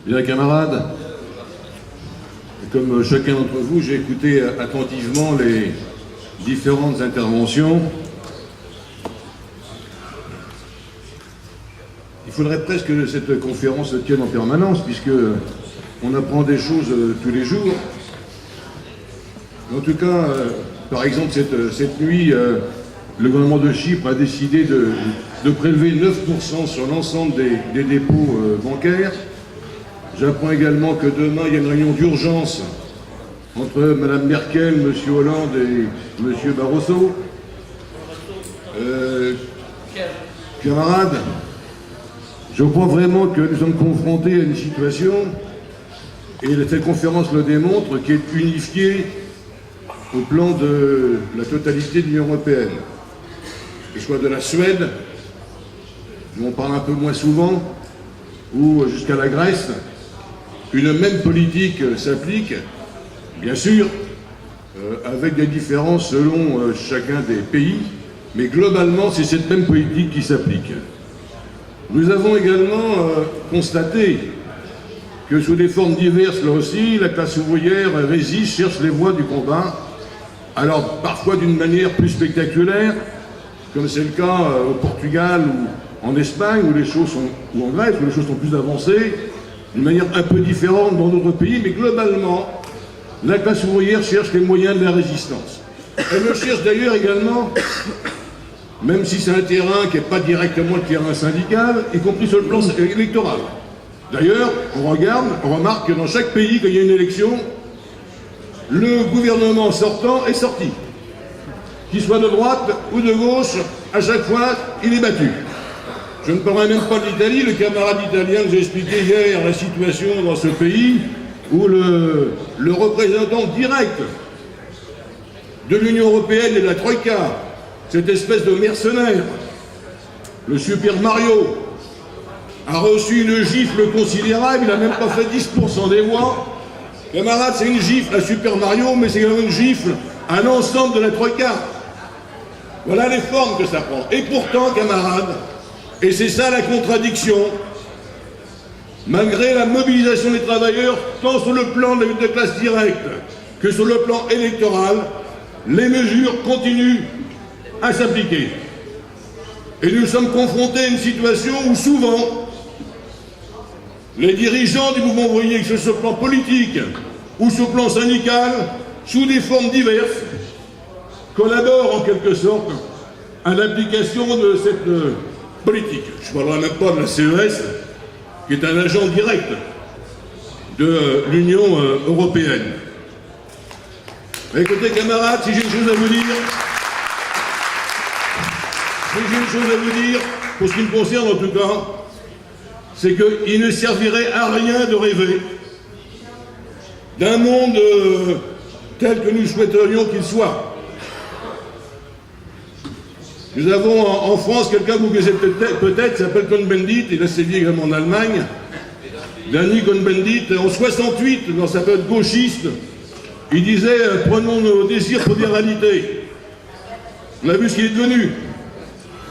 Bien, camarades, comme chacun d'entre vous, j'ai écouté attentivement les différentes interventions. Il faudrait presque que cette conférence se tienne en permanence, puisque on apprend des choses tous les jours. En tout cas, par exemple, cette nuit, le gouvernement de Chypre a décidé de prélever 9% sur l'ensemble des dépôts bancaires. J'apprends également que demain, il y a une réunion d'urgence entre Mme Merkel, M. Hollande et M. Barroso. Camarades, je crois vraiment que nous sommes confrontés à une situation, et cette conférence le démontre, qui est unifiée au plan de la totalité de l'Union européenne. Que ce soit de la Suède, dont on parle un peu moins souvent, ou jusqu'à la Grèce, une même politique s'applique, bien sûr, avec des différences selon chacun des pays, mais globalement, c'est cette même politique qui s'applique. Nous avons également constaté que sous des formes diverses, là aussi, la classe ouvrière résiste, cherche les voies du combat, alors parfois d'une manière plus spectaculaire, comme c'est le cas au Portugal ou en Espagne, ou en Grèce, où les choses sont plus avancées, d'une manière un peu différente dans d'autres pays, mais globalement, la classe ouvrière cherche les moyens de la résistance. Elle le cherche d'ailleurs également, même si c'est un terrain qui n'est pas directement le terrain syndical, y compris sur le plan électoral. D'ailleurs, on remarque que dans chaque pays, quand il y a une élection, le gouvernement sortant est sorti. Qu'il soit de droite ou de gauche, à chaque fois, il est battu. Je ne parlerai même pas de l'Italie, le camarade italien nous a expliqué hier la situation dans ce pays où le représentant direct de l'Union européenne et de la Troïka, cette espèce de mercenaire, le Super Mario, a reçu une gifle considérable, il n'a même pas fait 10% des voix. Camarade, c'est une gifle à Super Mario, mais c'est quand même une gifle à l'ensemble de la Troïka. Voilà les formes que ça prend. Et pourtant, camarades, et c'est ça la contradiction, malgré la mobilisation des travailleurs, tant sur le plan de la lutte de classe directe que sur le plan électoral, les mesures continuent à s'appliquer. Et nous sommes confrontés à une situation où souvent, les dirigeants du mouvement ouvrier, que ce soit sur le plan politique ou sur le plan syndical, sous des formes diverses, collaborent en quelque sorte à l'application de cette politique. Je ne parlerai même pas de la CES, qui est un agent direct de l'Union européenne. Mais écoutez, camarades, si j'ai une chose à vous dire, pour ce qui me concerne en tout cas, c'est qu'il ne servirait à rien de rêver d'un monde tel que nous souhaiterions qu'il soit. Nous avons en France quelqu'un que vous connaissez peut-être, qui s'appelle Cohn-Bendit, il a sévi également en Allemagne. Danny Cohn-Bendit, en 68, dans sa période gauchiste, il disait « Prenons nos désirs pour des réalités ». On a vu ce qu'il est devenu.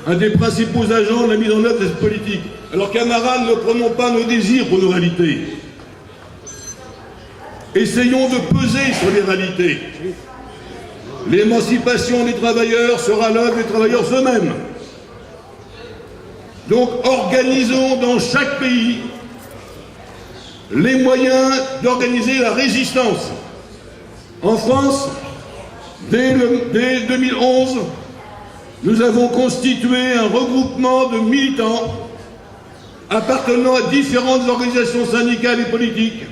Un des principaux agents de la mise en œuvre de cette politique. Alors camarades, ne prenons pas nos désirs pour nos réalités. Essayons de peser sur les réalités. L'émancipation des travailleurs sera l'œuvre des travailleurs eux-mêmes. Donc organisons dans chaque pays les moyens d'organiser la résistance. En France, dès 2011, nous avons constitué un regroupement de militants appartenant à différentes organisations syndicales et politiques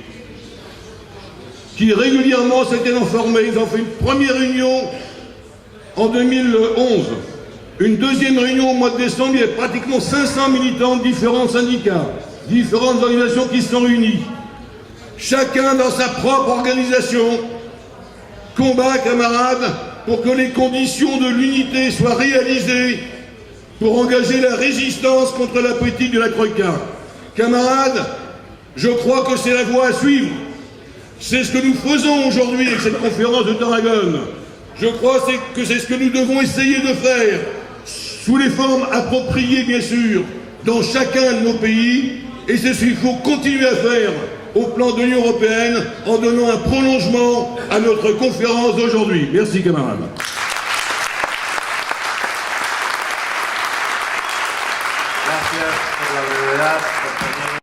qui régulièrement s'étaient informés. Ils ont fait une première réunion en 2011, une deuxième réunion au mois de décembre. Il y avait pratiquement 500 militants de différents syndicats, différentes organisations qui se sont réunies. Chacun dans sa propre organisation combat, camarades, pour que les conditions de l'unité soient réalisées pour engager la résistance contre la politique de la Troïka. Camarades, je crois que c'est la voie à suivre. C'est ce que nous faisons aujourd'hui avec cette conférence de Tarragone. Je crois que c'est ce que nous devons essayer de faire, sous les formes appropriées bien sûr, dans chacun de nos pays, et c'est ce qu'il faut continuer à faire au plan de l'Union européenne en donnant un prolongement à notre conférence d'aujourd'hui. Merci camarades. Gracias por la brevedad, compañero.